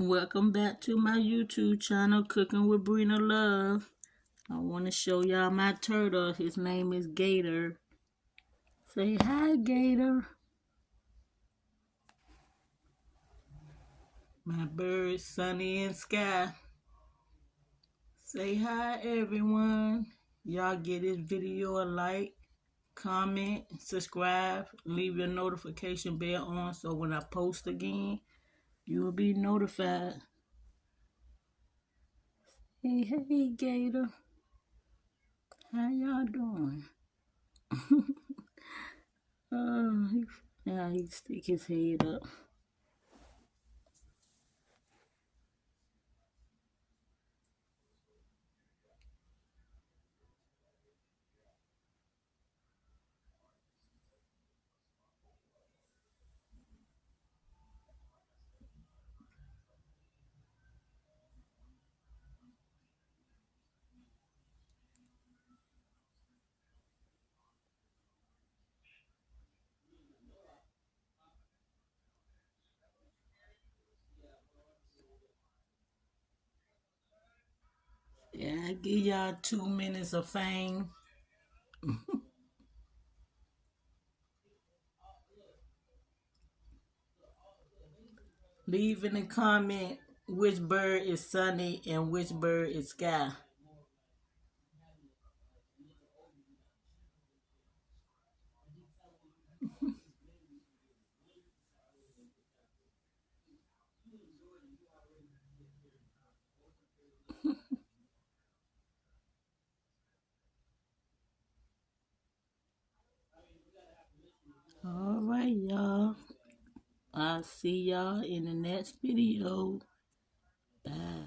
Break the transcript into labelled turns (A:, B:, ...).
A: Welcome back to my YouTube channel, Cooking with Brina Love. I want to show y'all my turtle. His name is Gator. Say hi, Gator. My bird, Sunny and Sky. Say hi, everyone. Y'all give this video a like, comment, subscribe, leave your notification bell on so when I post again, you will be notified. Hey, Gator. How y'all doing? Now he stick his head up. Yeah, I give y'all 2 minutes of fame. Leave in the comment which bird is Sunny and which bird is Sky. All right, y'all. I'll see y'all in the next video. Bye.